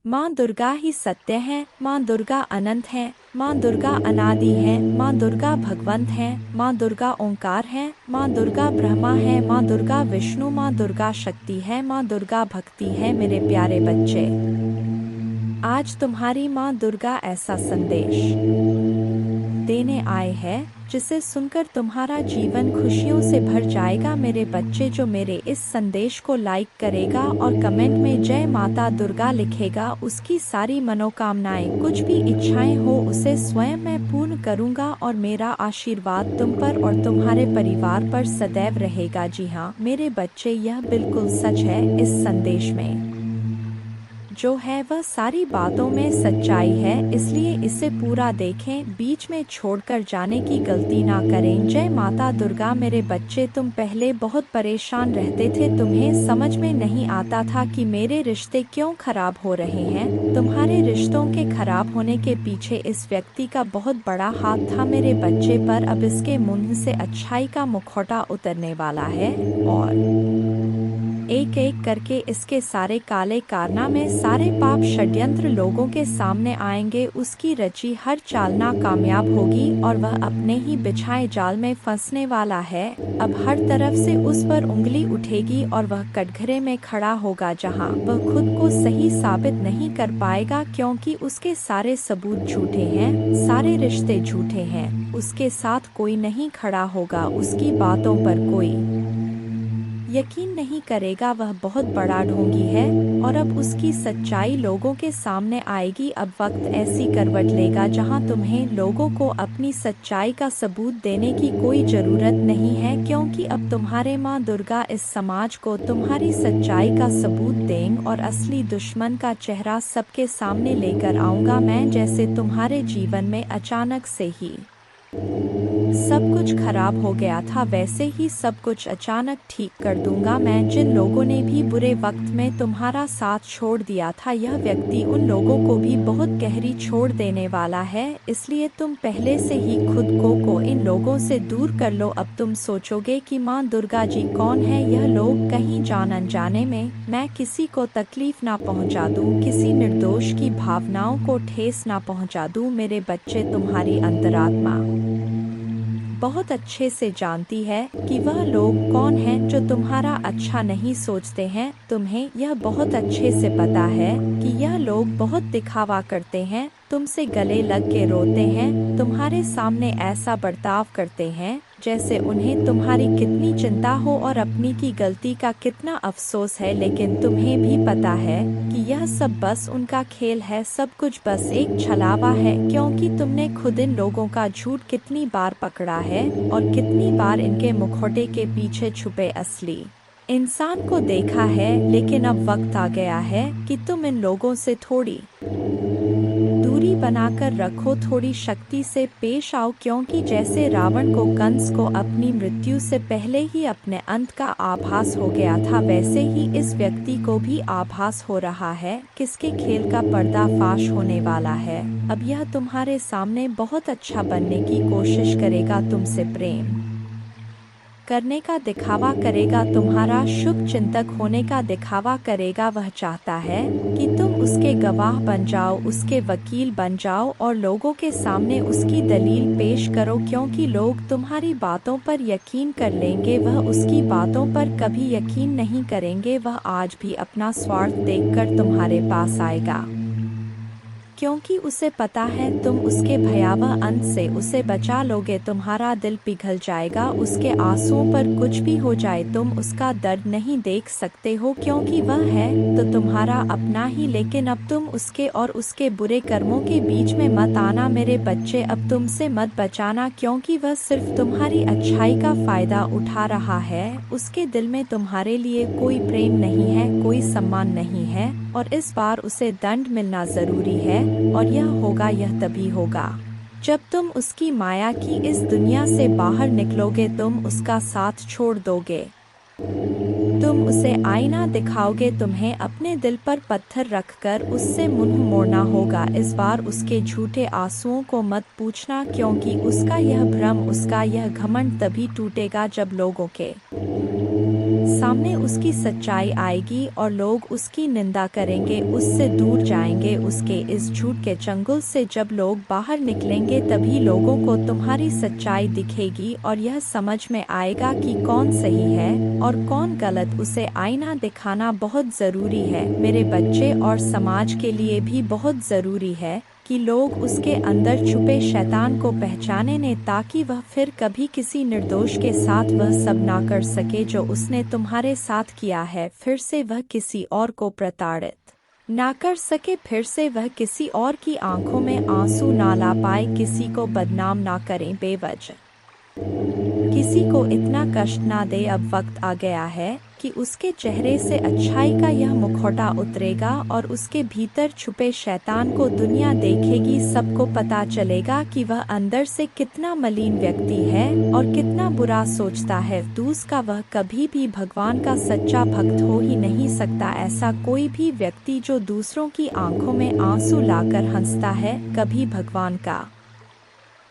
माँ दुर्गा ही सत्य है, माँ दुर्गा अनंत है, माँ दुर्गा अनादि है, माँ दुर्गा भगवंत है, माँ दुर्गा ओंकार है, माँ दुर्गा ब्रह्मा है, माँ दुर्गा विष्णु, माँ दुर्गा शक्ति है, माँ दुर्गा भक्ति है। मेरे प्यारे बच्चे, आज तुम्हारी माँ दुर्गा ऐसा संदेश देने आए हैं जिसे सुनकर तुम्हारा जीवन खुशियों से भर जाएगा। मेरे बच्चे, जो मेरे इस संदेश को लाइक करेगा और कमेंट में जय माता दुर्गा लिखेगा, उसकी सारी मनोकामनाएं, कुछ भी इच्छाएं हो, उसे स्वयं मैं पूर्ण करूंगा और मेरा आशीर्वाद तुम पर और तुम्हारे परिवार पर सदैव रहेगा। जी हाँ मेरे बच्चे, यह बिल्कुल सच है। इस संदेश में जो है वह सारी बातों में सच्चाई है, इसलिए इसे पूरा देखें, बीच में छोड़कर जाने की गलती ना करें। जय माता दुर्गा। मेरे बच्चे, तुम पहले बहुत परेशान रहते थे, तुम्हें समझ में नहीं आता था कि मेरे रिश्ते क्यों खराब हो रहे हैं। तुम्हारे रिश्तों के खराब होने के पीछे इस व्यक्ति का बहुत बड़ा हाथ था मेरे बच्चे, पर अब इसके मुंह से अच्छाई का मुखौटा उतरने वाला है और एक एक करके इसके सारे काले कारनामे, सारे पाप षड्यंत्र लोगों के सामने आएंगे। उसकी रची हर चाल नाकामयाब होगी और वह अपने ही बिछाए जाल में फंसने वाला है। अब हर तरफ से उस पर उंगली उठेगी और वह कटघरे में खड़ा होगा जहां वह खुद को सही साबित नहीं कर पाएगा, क्योंकि उसके सारे सबूत झूठे हैं, सारे रिश्ते झूठे हैं। उसके साथ कोई नहीं खड़ा होगा, उसकी बातों पर कोई यकीन नहीं करेगा। वह बहुत बड़ा ढोंगी है और अब उसकी सच्चाई लोगों के सामने आएगी। अब वक्त ऐसी करवट लेगा जहां तुम्हें लोगों को अपनी सच्चाई का सबूत देने की कोई जरूरत नहीं है, क्योंकि अब तुम्हारे माँ दुर्गा इस समाज को तुम्हारी सच्चाई का सबूत देंगे और असली दुश्मन का चेहरा सबके सामने लेकर आऊंगा मैं। जैसे तुम्हारे जीवन में अचानक से ही सब कुछ खराब हो गया था, वैसे ही सब कुछ अचानक ठीक कर दूंगा मैं। जिन लोगों ने भी बुरे वक्त में तुम्हारा साथ छोड़ दिया था, यह व्यक्ति उन लोगों को भी बहुत गहरी छोड़ देने वाला है, इसलिए तुम पहले से ही खुद को इन लोगों से दूर कर लो। अब तुम सोचोगे कि माँ दुर्गा जी कौन है, यह लोग कहीं जान अनजाने में मैं किसी को तकलीफ ना पहुँचा दूँ, किसी निर्दोष की भावनाओं को ठेस ना पहुँचा दूँ। मेरे बच्चे, तुम्हारी अंतरात्मा बहुत अच्छे से जानती है कि वह लोग कौन हैं जो तुम्हारा अच्छा नहीं सोचते हैं। तुम्हें यह बहुत अच्छे से पता है कि यह लोग बहुत दिखावा करते हैं, तुमसे गले लग के रोते हैं, तुम्हारे सामने ऐसा बर्ताव करते हैं जैसे उन्हें तुम्हारी कितनी चिंता हो और अपनी की गलती का कितना अफसोस है। लेकिन तुम्हें भी पता है कि यह सब बस उनका खेल है, सब कुछ बस एक छलावा है, क्योंकि तुमने खुद इन लोगों का झूठ कितनी बार पकड़ा है और कितनी बार इनके मुखौटे के पीछे छुपे असली इंसान को देखा है। लेकिन अब वक्त आ गया है कि तुम इन लोगों से थोड़ी दूरी बनाकर रखो, थोड़ी शक्ति से पेश आओ, क्योंकि जैसे रावण को कंस को अपनी मृत्यु से पहले ही अपने अंत का आभास हो गया था, वैसे ही इस व्यक्ति को भी आभास हो रहा है किसके खेल का पर्दाफाश होने वाला है। अब यह तुम्हारे सामने बहुत अच्छा बनने की कोशिश करेगा, तुमसे प्रेम करने का दिखावा करेगा, तुम्हारा शुभ चिंतक होने का दिखावा करेगा। वह चाहता है कि तुम उसके गवाह बन जाओ, उसके वकील बन जाओ और लोगों के सामने उसकी दलील पेश करो, क्योंकि लोग तुम्हारी बातों पर यकीन कर लेंगे, वह उसकी बातों पर कभी यकीन नहीं करेंगे। वह आज भी अपना स्वार्थ देखकर तुम्हारे पास आएगा, क्योंकि उसे पता है तुम उसके भयावह अंत से उसे बचा लोगे। तुम्हारा दिल पिघल जाएगा, उसके आंसुओं पर कुछ भी हो जाए तुम उसका दर्द नहीं देख सकते हो, क्योंकि वह है तो तुम्हारा अपना ही। लेकिन अब तुम उसके और उसके बुरे कर्मों के बीच में मत आना मेरे बच्चे, अब तुमसे मत बचाना, क्योंकि वह सिर्फ तुम्हारी अच्छाई का फायदा उठा रहा है। उसके दिल में तुम्हारे लिए कोई प्रेम नहीं है, कोई सम्मान नहीं है और इस बार उसे दंड मिलना जरूरी है। और यह तभी होगा जब तुम उसकी माया की इस दुनिया से बाहर निकलोगे, तुम उसका साथ छोड़ दोगे, तुम उसे आईना दिखाओगे, तुम्हें अपने दिल पर पत्थर रखकर उससे मुंह मोड़ना होगा। इस बार उसके झूठे आंसुओं को मत पूछना, क्योंकि उसका यह भ्रम, उसका यह घमंड तभी टूटेगा जब लोगों के सामने उसकी सच्चाई आएगी और लोग उसकी निंदा करेंगे, उससे दूर जाएंगे। उसके इस झूठ के चंगुल से जब लोग बाहर निकलेंगे तभी लोगों को तुम्हारी सच्चाई दिखेगी और यह समझ में आएगा कि कौन सही है और कौन गलत। उसे आईना दिखाना बहुत ज़रूरी है मेरे बच्चे, और समाज के लिए भी बहुत ज़रूरी है कि लोग उसके अंदर छुपे शैतान को पहचाने ने, ताकि वह फिर कभी किसी निर्दोष के साथ वह सब ना कर सके जो उसने तुम्हारे साथ किया है। फिर से वह किसी और को प्रताड़ित ना कर सके, फिर से वह किसी और की आंखों में आंसू ना ला पाए, किसी को बदनाम ना करें बेवजह, किसी को इतना कष्ट ना दे। अब वक्त आ गया है कि उसके चेहरे से अच्छाई का यह मुखौटा उतरेगा और उसके भीतर छुपे शैतान को दुनिया देखेगी। सबको पता चलेगा कि वह अंदर से कितना मलिन व्यक्ति है और कितना बुरा सोचता है। दूसरा, वह कभी भी भगवान का सच्चा भक्त हो ही नहीं सकता। ऐसा कोई भी व्यक्ति जो दूसरों की आंखों में आंसू लाकर हंसता है, कभी भगवान का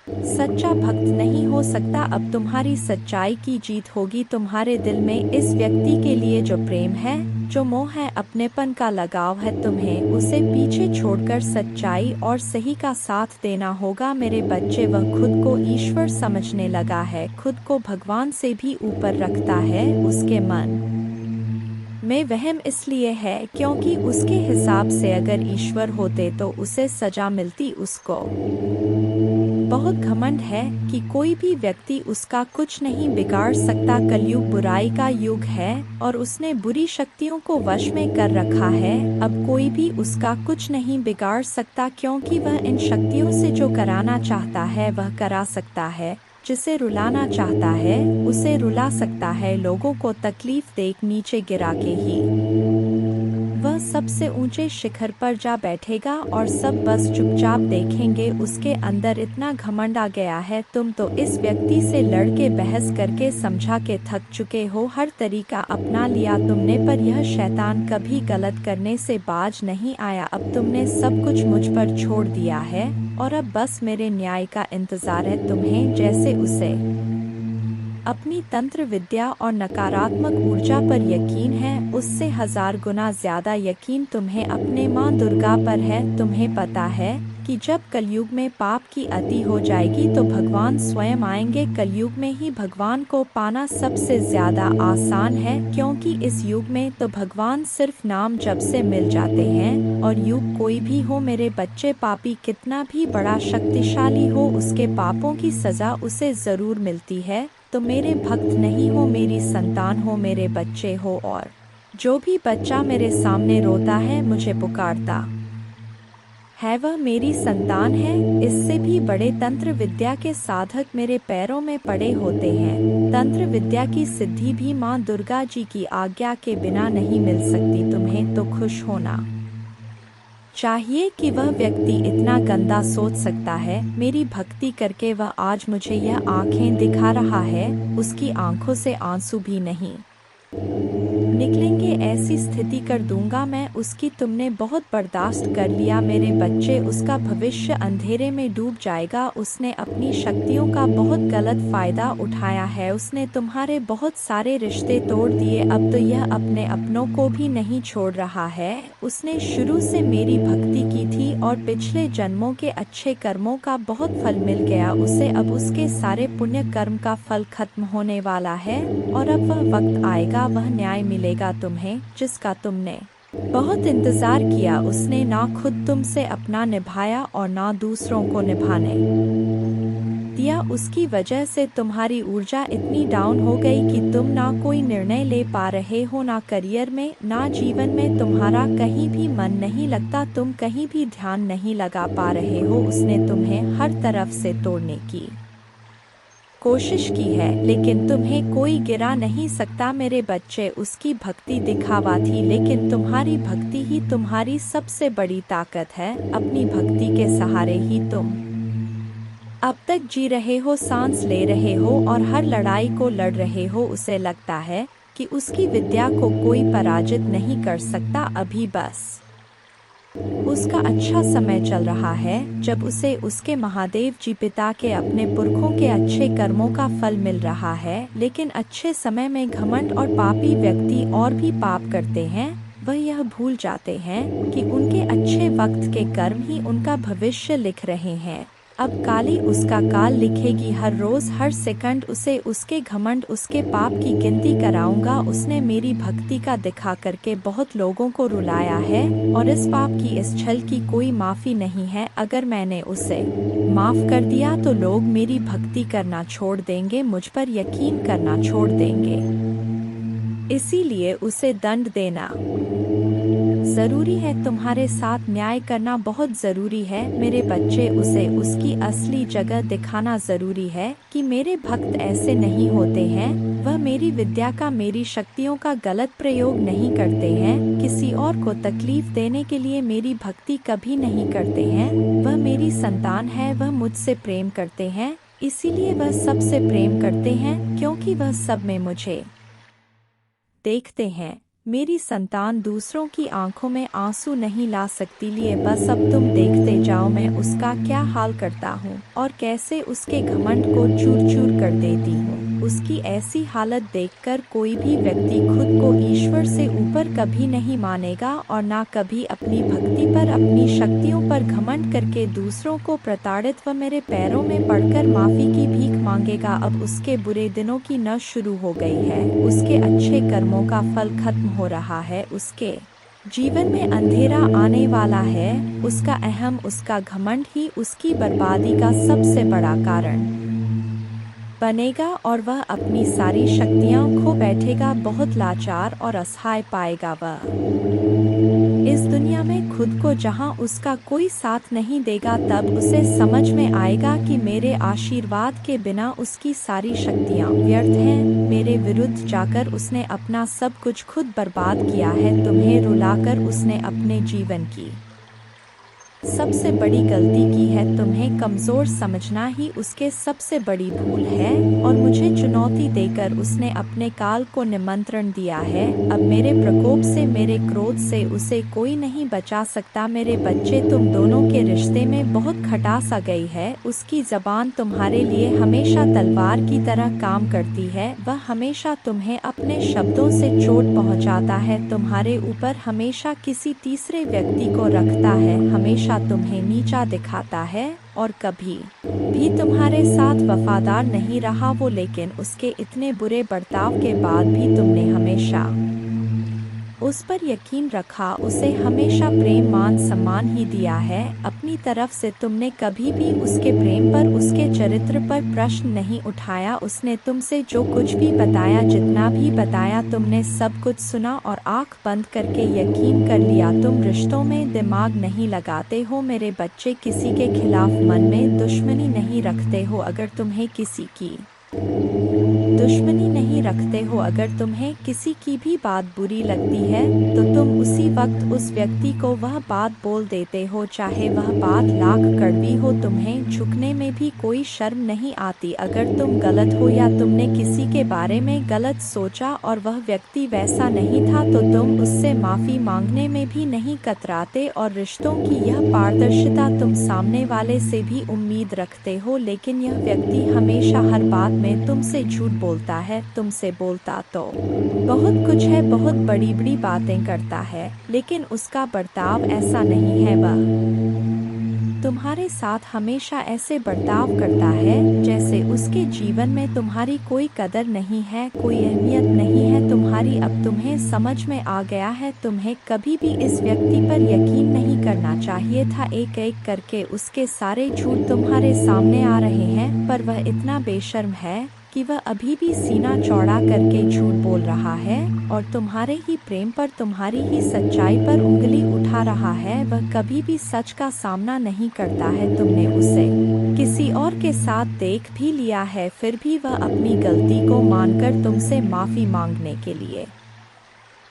सच्चा भक्त नहीं हो सकता। अब तुम्हारी सच्चाई की जीत होगी। तुम्हारे दिल में इस व्यक्ति के लिए जो प्रेम है, जो मोह है, अपनेपन का लगाव है, तुम्हें उसे पीछे छोड़कर सच्चाई और सही का साथ देना होगा मेरे बच्चे। वह खुद को ईश्वर समझने लगा है, खुद को भगवान से भी ऊपर रखता है। उसके मन में वहम इसलिए है क्योंकि उसके हिसाब से अगर ईश्वर होते तो उसे सजा मिलती। उसको बहुत घमंड है कि कोई भी व्यक्ति उसका कुछ नहीं बिगाड़ सकता। कलयुग बुराई का युग है और उसने बुरी शक्तियों को वश में कर रखा है। अब कोई भी उसका कुछ नहीं बिगाड़ सकता, क्योंकि वह इन शक्तियों से जो कराना चाहता है वह करा सकता है, जिसे रुलाना चाहता है उसे रुला सकता है। लोगों को तकलीफ देख नीचे गिरा के ही वह सबसे ऊंचे शिखर पर जा बैठेगा और सब बस चुपचाप देखेंगे। उसके अंदर इतना घमंड आ गया है। तुम तो इस व्यक्ति से लड़के बहस करके समझा के थक चुके हो, हर तरीका अपना लिया तुमने, पर यह शैतान कभी गलत करने से बाज नहीं आया। अब तुमने सब कुछ मुझ पर छोड़ दिया है और अब बस मेरे न्याय का इंतजार है तुम्हें। जैसे उसे अपनी तंत्र विद्या और नकारात्मक ऊर्जा पर यकीन है, उससे 1000 गुना ज्यादा यकीन तुम्हें अपने माँ दुर्गा पर है। तुम्हें पता है कि जब कलयुग में पाप की अति हो जाएगी तो भगवान स्वयं आएंगे। कलयुग में ही भगवान को पाना सबसे ज्यादा आसान है, क्योंकि इस युग में तो भगवान सिर्फ नाम जप से मिल जाते हैं। और युग कोई भी हो मेरे बच्चे, पापी कितना भी बड़ा शक्तिशाली हो, उसके पापों की सजा उसे जरूर मिलती है। तो मेरे भक्त नहीं हो, मेरी संतान हो, मेरे बच्चे हो। और जो भी बच्चा मेरे सामने रोता है, मुझे पुकारता है, वह मेरी संतान है। इससे भी बड़े तंत्र विद्या के साधक मेरे पैरों में पड़े होते हैं। तंत्र विद्या की सिद्धि भी माँ दुर्गा जी की आज्ञा के बिना नहीं मिल सकती। तुम्हें तो खुश होना चाहिए कि वह व्यक्ति इतना गंदा सोच सकता है। मेरी भक्ति करके वह आज मुझे यह आंखें दिखा रहा है, उसकी आंखों से आंसू भी नहीं निकलेंगे। ऐसी स्थिति कर दूंगा मैं उसकी। तुमने बहुत बर्दाश्त कर लिया मेरे बच्चे, उसका भविष्य अंधेरे में डूब जाएगा। उसने अपनी शक्तियों का बहुत गलत फायदा उठाया है। उसने तुम्हारे बहुत सारे रिश्ते तोड़ दिए। अब तो यह अपने अपनों को भी नहीं छोड़ रहा है। उसने शुरू से मेरी भक्ति की थी और पिछले जन्मों के अच्छे कर्मों का बहुत फल मिल गया उसे। अब उसके सारे पुण्य कर्म का फल खत्म होने वाला है और अब वह वक्त आएगा, वह न्याय मिलेगा तुम्हें, जिसका तुमने बहुत इंतजार किया। उसने ना खुद तुमसे अपना निभाया और ना दूसरों को निभाने दिया। उसकी वजह से तुम्हारी ऊर्जा इतनी डाउन हो गई कि तुम ना कोई निर्णय ले पा रहे हो, ना करियर में, ना जीवन में। तुम्हारा कहीं भी मन नहीं लगता, तुम कहीं भी ध्यान नहीं लगा पा रहे हो। उसने तुम्हें हर तरफ से तोड़ने की कोशिश की है, लेकिन तुम्हें कोई गिरा नहीं सकता मेरे बच्चे। उसकी भक्ति दिखावा थी, लेकिन तुम्हारी भक्ति ही तुम्हारी सबसे बड़ी ताकत है। अपनी भक्ति के सहारे ही तुम अब तक जी रहे हो, सांस ले रहे हो और हर लड़ाई को लड़ रहे हो। उसे लगता है कि उसकी विद्या को कोई पराजित नहीं कर सकता। अभी बस उसका अच्छा समय चल रहा है, जब उसे उसके महादेव जी पिता के अपने पुरखों के अच्छे कर्मों का फल मिल रहा है। लेकिन अच्छे समय में घमंड और पापी व्यक्ति और भी पाप करते हैं। वह यह भूल जाते हैं कि उनके अच्छे वक्त के कर्म ही उनका भविष्य लिख रहे हैं। अब काली उसका काल लिखेगी, हर रोज हर सेकंड उसे उसके घमंड उसके पाप की गिनती कराऊंगा। उसने मेरी भक्ति का दिखा करके बहुत लोगों को रुलाया है और इस पाप की इस छल की कोई माफी नहीं है। अगर मैंने उसे माफ कर दिया तो लोग मेरी भक्ति करना छोड़ देंगे, मुझ पर यकीन करना छोड़ देंगे। इसीलिए उसे दंड देना जरूरी है। तुम्हारे साथ न्याय करना बहुत जरूरी है मेरे बच्चे। उसे उसकी असली जगह दिखाना जरूरी है कि मेरे भक्त ऐसे नहीं होते हैं। वह मेरी विद्या का, मेरी शक्तियों का गलत प्रयोग नहीं करते हैं। किसी और को तकलीफ देने के लिए मेरी भक्ति कभी नहीं करते हैं। वह मेरी संतान है, वह मुझसे प्रेम करते हैं, इसीलिए वह सबसे प्रेम करते हैं, क्योंकि वह सब में मुझे देखते हैं। मेरी संतान दूसरों की आंखों में आंसू नहीं ला सकती, लिए बस अब तुम देखते जाओ मैं उसका क्या हाल करता हूँ और कैसे उसके घमंड को चूर चूर कर देती हूँ। उसकी ऐसी हालत देखकर कोई भी व्यक्ति खुद को ईश्वर से ऊपर कभी नहीं मानेगा और ना कभी अपनी भक्ति पर, अपनी शक्तियों पर घमंड करके दूसरों को प्रताड़ित व मेरे पैरों में पड़कर माफी की भीख मांगेगा। अब उसके बुरे दिनों की न शुरू हो गई है, उसके अच्छे कर्मों का फल खत्म हो रहा है, उसके जीवन में अंधेरा आने वाला है। उसका अहम, उसका घमंड ही उसकी बर्बादी का सबसे बड़ा कारण बनेगा और वह अपनी सारी शक्तियां खो बैठेगा, बहुत लाचार और असहाय पाएगा वह इस दुनिया में खुद को, जहां उसका कोई साथ नहीं देगा। तब उसे समझ में आएगा कि मेरे आशीर्वाद के बिना उसकी सारी शक्तियां व्यर्थ हैं। मेरे विरुद्ध जाकर उसने अपना सब कुछ खुद बर्बाद किया है। तुम्हें रुलाकर उसने अपने जीवन की सबसे बड़ी गलती की है। तुम्हें कमजोर समझना ही उसके सबसे बड़ी भूल है और मुझे चुनौती देकर उसने अपने काल को निमंत्रण दिया है। अब मेरे प्रकोप से, मेरे क्रोध से उसे कोई नहीं बचा सकता। मेरे बच्चे, तुम दोनों के रिश्ते में बहुत खटास आ गई है। उसकी जबान तुम्हारे लिए हमेशा तलवार की तरह काम करती है। वह हमेशा तुम्हें अपने शब्दों से चोट पहुंचाता है, तुम्हारे ऊपर हमेशा किसी तीसरे व्यक्ति को रखता है, हमेशा तुम्हें नीचा दिखाता है और कभी भी तुम्हारे साथ वफादार नहीं रहा वो। लेकिन उसके इतने बुरे बर्ताव के बाद भी तुमने हमेशा उस पर यकीन रखा, उसे हमेशा प्रेम, मान, सम्मान ही दिया है। अपनी तरफ से तुमने कभी भी उसके प्रेम पर, उसके चरित्र पर प्रश्न नहीं उठाया। उसने तुमसे जो कुछ भी बताया, जितना भी बताया, तुमने सब कुछ सुना और आंख बंद करके यकीन कर लिया। तुम रिश्तों में दिमाग नहीं लगाते हो मेरे बच्चे, किसी के खिलाफ मन में दुश्मनी नहीं रखते हो। अगर तुम्हें किसी की दुश्मनी नहीं रखते हो, अगर तुम्हें किसी की भी बात बुरी लगती है तो तुम उसी वक्त उस व्यक्ति को वह बात बोल देते हो, चाहे वह बात लाख कड़वी हो। तुम्हें झुकने में भी कोई शर्म नहीं आती। अगर तुम गलत हो या तुमने किसी के बारे में गलत सोचा और वह व्यक्ति वैसा नहीं था तो तुम उससे माफी मांगने में भी नहीं कतराते। और रिश्तों की यह पारदर्शिता तुम सामने वाले से भी उम्मीद रखते हो, लेकिन यह व्यक्ति हमेशा हर बात में तुमसे झूठ बोलता है। तुमसे बोलता तो बहुत कुछ है, बहुत बड़ी बड़ी बातें करता है, लेकिन उसका बर्ताव ऐसा नहीं है। वह तुम्हारे साथ हमेशा ऐसे बर्ताव करता है जैसे उसके जीवन में तुम्हारी कोई कदर नहीं है, कोई अहमियत नहीं है तुम्हारी। अब तुम्हें समझ में आ गया है, तुम्हें कभी भी इस व्यक्ति पर यकीन नहीं करना चाहिए था। एक एक करके उसके सारे झूठ तुम्हारे सामने आ रहे हैं, पर वह इतना बेशर्म है कि वह अभी भी सीना चौड़ा करके झूठ बोल रहा है और तुम्हारे ही प्रेम पर, तुम्हारी ही सच्चाई पर उंगली उठा रहा है। वह कभी भी सच का सामना नहीं करता है। तुमने उसे किसी और के साथ देख भी लिया है, फिर भी वह अपनी गलती को मानकर तुमसे माफी मांगने के लिए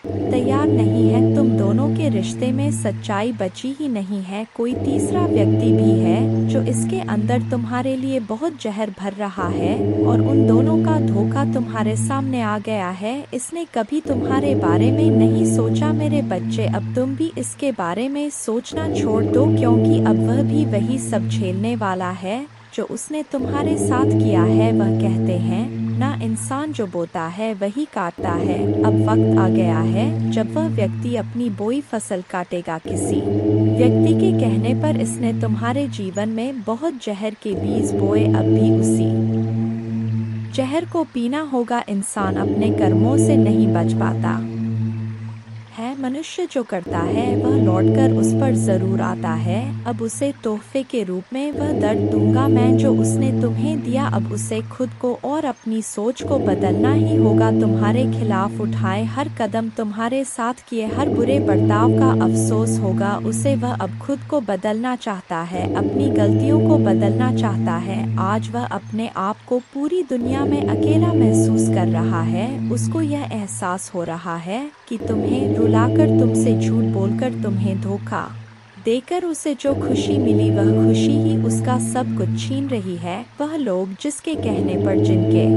तैयार नहीं है। तुम दोनों के रिश्ते में सच्चाई बची ही नहीं है। कोई तीसरा व्यक्ति भी है जो इसके अंदर तुम्हारे लिए बहुत जहर भर रहा है और उन दोनों का धोखा तुम्हारे सामने आ गया है। इसने कभी तुम्हारे बारे में नहीं सोचा मेरे बच्चे। अब तुम भी इसके बारे में सोचना छोड़ दो, क्योंकि अब वह भी वही सब झेलने वाला है जो उसने तुम्हारे साथ किया है। वह कहते हैं ना, इंसान जो बोता है वही काटता है। अब वक्त आ गया है जब वह व्यक्ति अपनी बोई फसल काटेगा। किसी व्यक्ति के कहने पर इसने तुम्हारे जीवन में बहुत जहर के बीज बोए। अब भी उसी जहर को पीना होगा। इंसान अपने कर्मों से नहीं बच पाता है। मनुष्य जो करता है वह लौटकर उस पर जरूर आता है। अब उसे तोहफे के रूप में वह दर्द दूंगा मैं जो उसने तुम्हें दिया। अब उसे खुद को और अपनी सोच को बदलना ही होगा। तुम्हारे खिलाफ उठाए हर कदम, तुम्हारे साथ किए हर बुरे बर्ताव का अफसोस होगा उसे। वह अब खुद को बदलना चाहता है, अपनी गलतियों को बदलना चाहता है। आज वह अपने आप को पूरी दुनिया में अकेला महसूस कर रहा है। उसको यह एहसास हो रहा है कि तुम्हें रुलाकर, तुमसे झूठ बोलकर, तुम्हें धोखा देकर उसे जो खुशी मिली वह खुशी ही उसका सब कुछ छीन रही है। वह लोग जिसके कहने पर, जिनके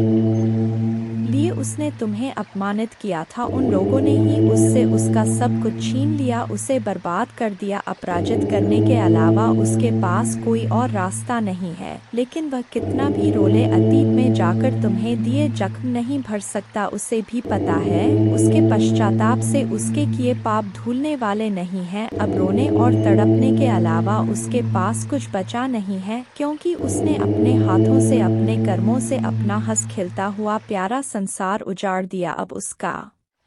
लिए उसने तुम्हें अपमानित किया था, उन लोगों ने ही उससे उसका सब कुछ छीन लिया, उसे बर्बाद कर दिया। अपराजित करने के अलावा उसके पास कोई और रास्ता नहीं है। लेकिन वह कितना भी रोले, अतीत में जाकर तुम्हें दिए जख्म नहीं भर सकता। उसे भी पता है उसके पश्चाताप से उसके किए पाप धुलने वाले नहीं हैं। अब रोने और तड़पने के अलावा उसके पास कुछ बचा नहीं है, क्योंकि उसने अपने हाथों से, अपने कर्मों से अपना हंस खिलता हुआ प्यारा संसार उजाड़ दिया। अब उसका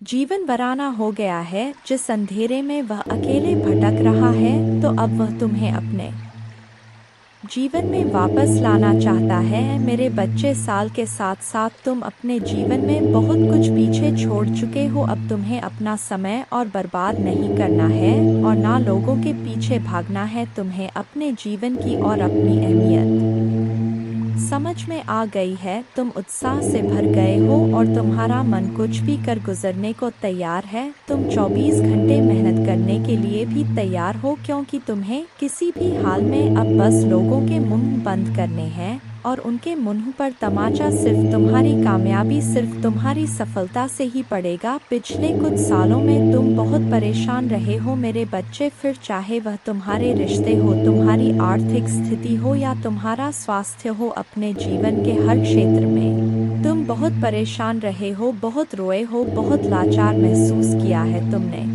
जीवन वीराना हो गया है। जिस अंधेरे में वह अकेले भटक रहा है, तो अब वह तुम्हें अपने जीवन में वापस लाना चाहता है। मेरे बच्चे, साल के साथ साथ तुम अपने जीवन में बहुत कुछ पीछे छोड़ चुके हो। अब तुम्हें अपना समय और बर्बाद नहीं करना है और ना लोगों के पीछे भागना है। तुम्हें अपने जीवन की और अपनी अहमियत समझ में आ गई है। तुम उत्साह से भर गए हो और तुम्हारा मन कुछ भी कर गुजरने को तैयार है। तुम 24 घंटे मेहनत करने के लिए भी तैयार हो, क्योंकि तुम्हें किसी भी हाल में अब बस लोगों के मुंह बंद करने हैं और उनके मुंह पर तमाचा सिर्फ तुम्हारी कामयाबी, सिर्फ तुम्हारी सफलता से ही पड़ेगा। पिछले कुछ सालों में तुम बहुत परेशान रहे हो मेरे बच्चे, फिर चाहे वह तुम्हारे रिश्ते हो, तुम्हारी आर्थिक स्थिति हो या तुम्हारा स्वास्थ्य हो, अपने जीवन के हर क्षेत्र में तुम बहुत परेशान रहे हो, बहुत रोए हो, बहुत लाचार महसूस किया है तुमने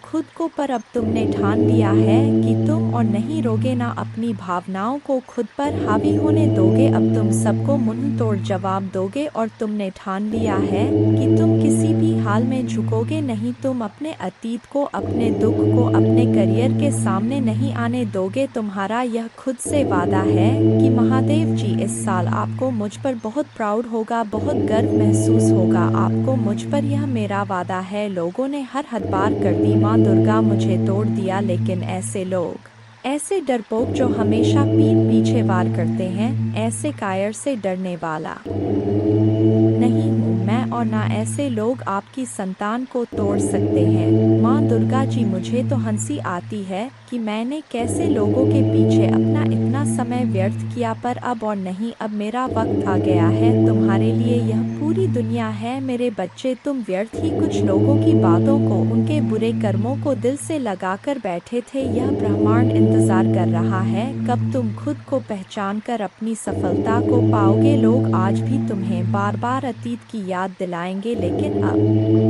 खुद को। पर अब तुमने ठान लिया है कि तुम और नहीं रोगे, ना अपनी भावनाओं को खुद पर हावी होने दोगे। अब तुम सबको मुंह तोड़ जवाब दोगे और तुमने ठान लिया है कि तुम किसी भी हाल में झुकोगे नहीं। तुम अपने अतीत को, अपने दुख को, अपने करियर के सामने नहीं आने दोगे। तुम्हारा यह खुद से वादा है कि महादेव जी, इस साल आपको मुझ पर बहुत प्राउड होगा, बहुत गर्व महसूस होगा आपको मुझ पर। यह मेरा वादा है। लोगों ने हर हद पार कर दी, माँ दुर्गा मुझे तोड़ दिया, लेकिन ऐसे लोग, ऐसे डरपोक जो हमेशा पीठ पीछे वार करते हैं, ऐसे कायर से डरने वाला नहीं हूँ मैं, और ना ऐसे लोग आपकी संतान को तोड़ सकते हैं। माँ दुर्गा जी, मुझे तो हंसी आती है कि मैंने कैसे लोगों के पीछे अपना इतना समय व्यर्थ किया, पर अब और नहीं, अब मेरा वक्त आ गया है। तुम्हारे लिए यह पूरी दुनिया है मेरे बच्चे। तुम व्यर्थ ही कुछ लोगों की बातों को, उनके बुरे कर्मों को दिल से लगाकर बैठे थे। यह ब्रह्मांड इंतजार कर रहा है कब तुम खुद को पहचान कर अपनी सफलता को पाओगे। लोग आज भी तुम्हें बार बार अतीत की याद दिलाएंगे, लेकिन अब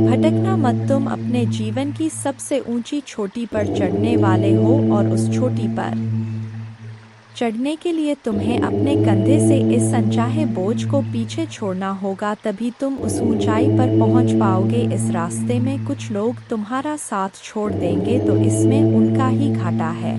भटकना मत। तुम अपने जीवन की सबसे ऊंची चोटी पर चढ़ने वाले हो और उस चोटी पर चढ़ने के लिए तुम्हें अपने कंधे से इस अनचाहे बोझ को पीछे छोड़ना होगा, तभी तुम उस ऊंचाई पर पहुंच पाओगे। इस रास्ते में कुछ लोग तुम्हारा साथ छोड़ देंगे, तो इसमें उनका ही घाटा है,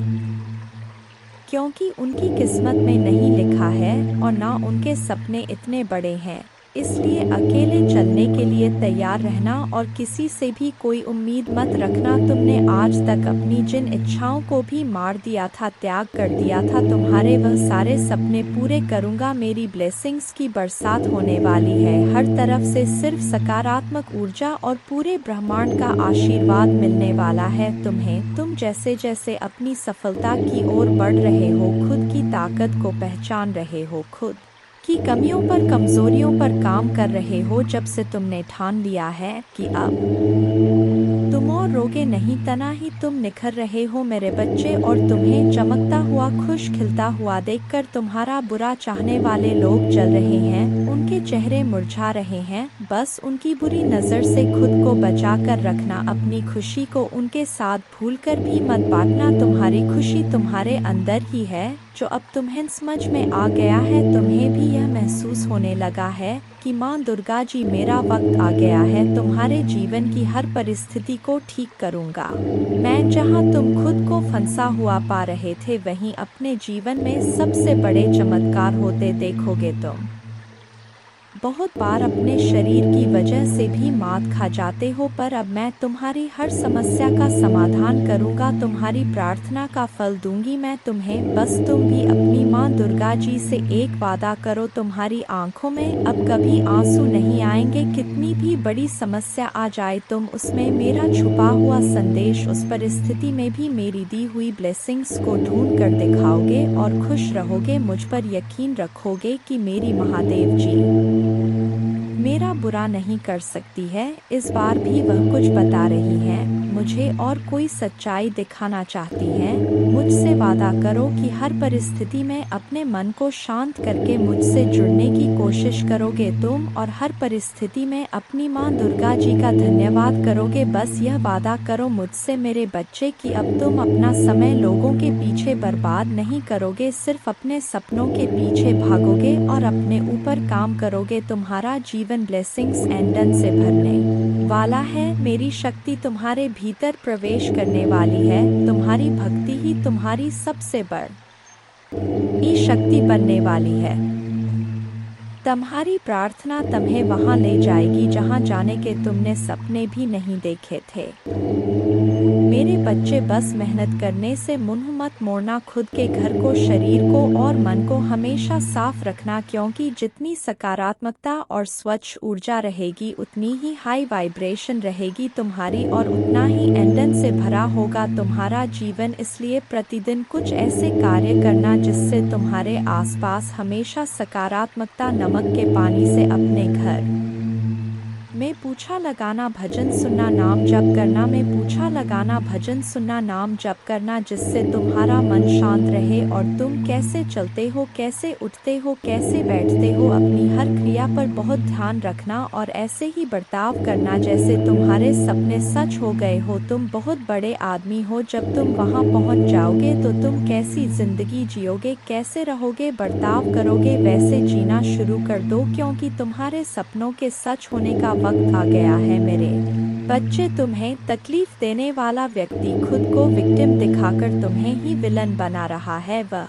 क्योंकि उनकी किस्मत में नहीं लिखा है और ना उनके सपने इतने बड़े हैं। इसलिए अकेले चलने के लिए तैयार रहना और किसी से भी कोई उम्मीद मत रखना। तुमने आज तक अपनी जिन इच्छाओं को भी मार दिया था, त्याग कर दिया था, तुम्हारे वह सारे सपने पूरे करूँगा। मेरी ब्लेसिंग्स की बरसात होने वाली है, हर तरफ से सिर्फ सकारात्मक ऊर्जा और पूरे ब्रह्मांड का आशीर्वाद मिलने वाला है तुम्हें। तुम जैसे जैसे अपनी सफलता की ओर बढ़ रहे हो, खुद की ताकत को पहचान रहे हो, खुद की कमियों पर, कमजोरियों पर काम कर रहे हो। जब से तुमने ठान लिया है कि अब तुम और रोगे नहीं, तना ही तुम निखर रहे हो मेरे बच्चे। और तुम्हें चमकता हुआ, खुश खिलता हुआ देखकर तुम्हारा बुरा चाहने वाले लोग जल रहे हैं, उनके चेहरे मुरझा रहे हैं। बस उनकी बुरी नज़र से खुद को बचा कर रखना, अपनी खुशी को उनके साथ भूलकर भी मत बांटना। तुम्हारी खुशी तुम्हारे अंदर ही है, जो अब तुम्हें समझ में आ गया है। तुम्हें भी यह महसूस होने लगा है कि माँ दुर्गा जी, मेरा वक्त आ गया है, तुम्हारे जीवन की हर परिस्थिति को ठीक करूँगा। मैं जहाँ तुम खुद को फंसा हुआ पा रहे थे, वहीं अपने जीवन में सबसे बड़े चमत्कार होते देखोगे तुम। बहुत बार अपने शरीर की वजह से भी मात खा जाते हो, पर अब मैं तुम्हारी हर समस्या का समाधान करूंगा, तुम्हारी प्रार्थना का फल दूंगी मैं तुम्हें। बस तुम भी अपनी माँ दुर्गा जी से एक वादा करो, तुम्हारी आंखों में अब कभी आंसू नहीं आएंगे। कितनी भी बड़ी समस्या आ जाए, तुम उसमें मेरा छुपा हुआ संदेश, उस परिस्थिति में भी मेरी दी हुई ब्लेसिंग्स को ढूंढ कर दिखाओगे और खुश रहोगे। मुझ पर यकीन रखोगे कि मेरी महादेव जी मेरा बुरा नहीं कर सकती है। इस बार भी वह कुछ बता रही है मुझे और कोई सच्चाई दिखाना चाहती है। मुझसे वादा करो कि हर परिस्थिति में अपने मन को शांत करके मुझसे जुड़ने की कोशिश करोगे तुम, और हर परिस्थिति में अपनी माँ दुर्गा जी का धन्यवाद करोगे। बस यह वादा करो मुझसे मेरे बच्चे कि अब तुम अपना समय लोगों के पीछे बर्बाद नहीं करोगे, सिर्फ अपने सपनों के पीछे भागोगे और अपने ऊपर काम करोगे। तुम्हारा जीवन ब्लेसिंग्स एंडन से भरने वाला है। मेरी शक्ति तुम्हारे भीतर प्रवेश करने वाली है। तुम्हारी भक्ति ही तुम्हारी सबसे बड़ी शक्ति बनने वाली है। तुम्हारी प्रार्थना तुम्हें वहां ले जाएगी जहां जाने के तुमने सपने भी नहीं देखे थे। मेरे बच्चे, बस मेहनत करने से मुंह मत मोड़ना, खुद के घर को, शरीर को और मन को हमेशा साफ रखना, क्योंकि जितनी सकारात्मकता और स्वच्छ ऊर्जा रहेगी, उतनी ही हाई वाइब्रेशन रहेगी तुम्हारी और उतना ही एंडन से भरा होगा तुम्हारा जीवन। इसलिए प्रतिदिन कुछ ऐसे कार्य करना जिससे तुम्हारे आसपास हमेशा सकारात्मकता, नमक के पानी से अपने घर में पूछा लगाना, भजन सुनना, नाम जप करना, में पूछा लगाना, भजन सुनना, नाम जप करना, जिससे तुम्हारा मन शांत रहे और तुम कैसे चलते हो, कैसे उठते हो, कैसे बैठते हो, अपनी हर क्रिया पर बहुत ध्यान रखना और ऐसे ही बर्ताव करना जैसे तुम्हारे सपने सच हो गए हो। तुम बहुत बड़े आदमी हो, जब तुम वहां पहुंच जाओगे तो तुम कैसी जिंदगी जियोगे, कैसे रहोगे, बर्ताव करोगे, वैसे जीना शुरू कर दो, क्योंकि तुम्हारे सपनों के सच होने का वक्त आ गया है मेरे बच्चे। तुम्हें तकलीफ देने वाला व्यक्ति खुद को विक्टिम दिखाकर तुम्हें ही विलन बना रहा है। वह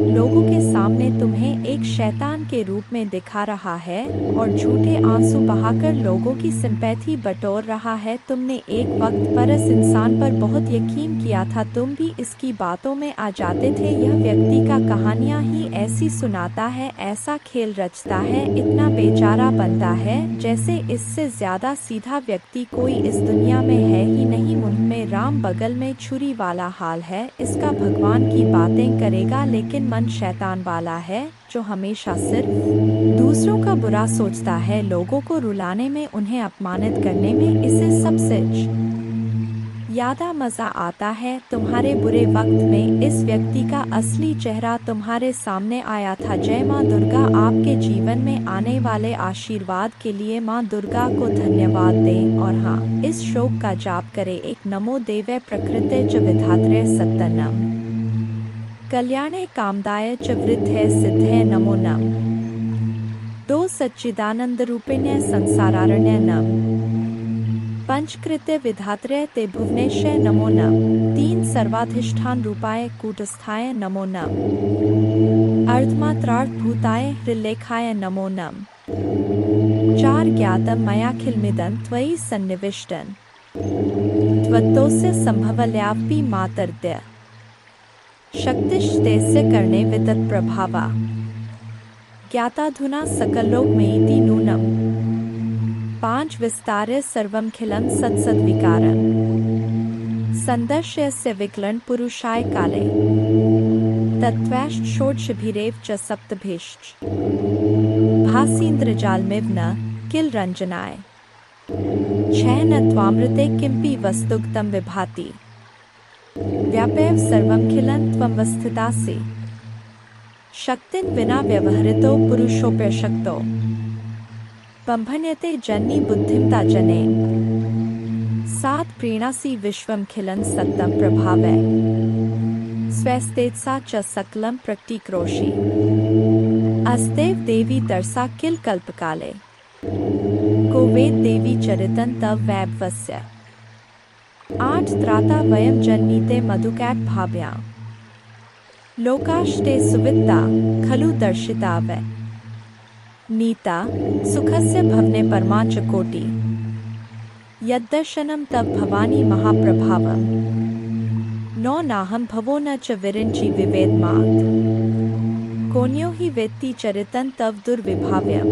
लोगों के सामने तुम्हें एक शैतान के रूप में दिखा रहा है और झूठे आंसू बहाकर लोगों की सिंपैथी बटोर रहा है। तुमने एक वक्त पर इस इंसान पर बहुत यकीन किया था, तुम भी इसकी बातों में आ जाते थे। यह व्यक्ति का कहानियां ही ऐसी सुनाता है, ऐसा खेल रचता है, इतना बेचारा बनता है जैसे इससे ज्यादा सीधा व्यक्ति कोई इस दुनिया में है ही नहीं। मुंह में राम, बगल में छुरी वाला हाल है इसका। भगवान की बातें करेगा लेकिन मन शैतान वाला है, जो हमेशा सिर्फ दूसरों का बुरा सोचता है, लोगों को रुलाने में, उन्हें अपमानित करने में इसे सबसे ज्यादा मजा आता है। तुम्हारे बुरे वक्त में इस व्यक्ति का असली चेहरा तुम्हारे सामने आया था। जय माँ दुर्गा। आपके जीवन में आने वाले आशीर्वाद के लिए माँ दुर्गा को धन्यवाद दें और हाँ, इस श्लोक का जाप करें। एक नमो देवे प्रकृते च विधात्रे सत्तनम कल्याणे कामदाय च वृद्धे सिद्धे नमो नम। 2 सच्चिदानंद रूपिण्य संसारारण्य नम। पंचकृत्य विधात्रे ते भुवनेश्वर नमो नम। 3 सर्वाधिष्ठान रूपाय कूटस्थाय नमो नम। अर्धमात्रार्थ भूताय हृलेखाय नमो नम। 4 ज्ञातं मयाखिलमिदं त्वयि सन्निविष्टं त्वत्तोस्य सम्भवल्यापि मातर्द्य शक्तिस्तेस्य कर्णे वितत्प्रभावा ज्ञाताधुना सकललोकमेति नूनं 5 विस्तार्य सर्वमखिलं सत्सद्विकारं सन्दर्श्यस्य विक्लन् पुरुषाय काले तत्त्वैश्च षोडशभिरेव च सप्तभिश्च भासीन्द्रजालमिव न किल रञ्जनाय छैन त्वामृते किमपि वस्तुगतं विभाति व्यापैव सर्वमखिलं त्वमवस्थितासि शक्तिं विना व्यवहृतो पुरुषोऽप्यशक्तो बम्भन्यते जन्नी बुद्धिमता जनेन सात् प्रीणासि विश्वमखिलं सत्तं प्रभावै स्वस्तेत्सा च सकलं प्रकटीकरोषि अस्तेव देवी तरसा किल कल्पकाले को वेद देवी चरितं तव वैभवस्य 8 त्राता वयं जन्मीते मधुकैट भाव्यां लोकाश्ते सुवित्ता खलु दर्शिता वै नीता सुखस्य भवने परमा च कोटि यद्दर्शनं तव भवानी महाप्रभावम् नो नाहं भवो न च विरिञ्चि विवेदमात् कोन्यो हि वेत्ति चरितं तव दुर्विभाव्यम्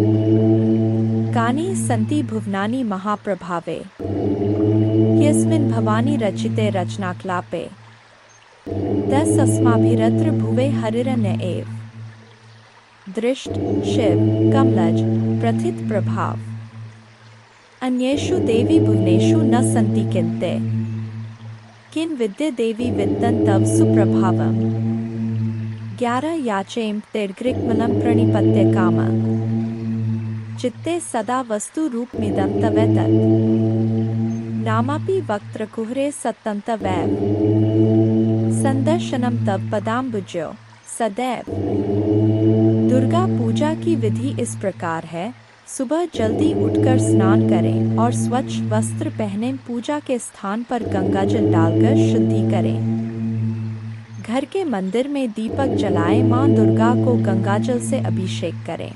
कानि सन्ति भुवनानि महाप्रभावे यस्मिन् भवानी रचिते रचनाक्लापे तस्माभिरत्र भुवे हरिरन्य एव दृष्ट शिव कमलज प्रथित प्रभाव अन्येषु देवी भुवनेषु न सन्ति किन्ते किन विद्ये देवी वित्तं तव सुप्रभावम् 11 याचेम तेर्ग्रिक्मलं प्रणिपत्य काम चित्ते सदा वस्तु रूपमिदं तवेतत् नामापि वक्त्रकुहरे सत्तं तवैव संदर्शनं तव पदाम्बुजो सदैव दुर्गा पूजा की विधि इस प्रकार है। सुबह जल्दी उठकर स्नान करें और स्वच्छ वस्त्र पहनें। पूजा के स्थान पर गंगाजल डालकर शुद्धि करें। घर के मंदिर में दीपक जलाएं। मां दुर्गा को गंगाजल से अभिषेक करें।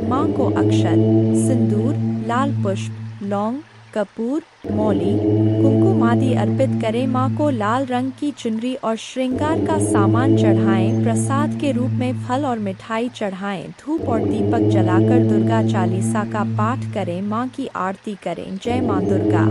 मां को अक्षत, सिंदूर, लाल पुष्प, लौंग, कपूर, मौली, कुमकुम आदि अर्पित करें। मां को लाल रंग की चुनरी और श्रृंगार का सामान चढ़ाएं। प्रसाद के रूप में फल और मिठाई चढ़ाएं। धूप और दीपक जलाकर दुर्गा चालीसा का पाठ करें। मां की आरती करें। जय मां दुर्गा।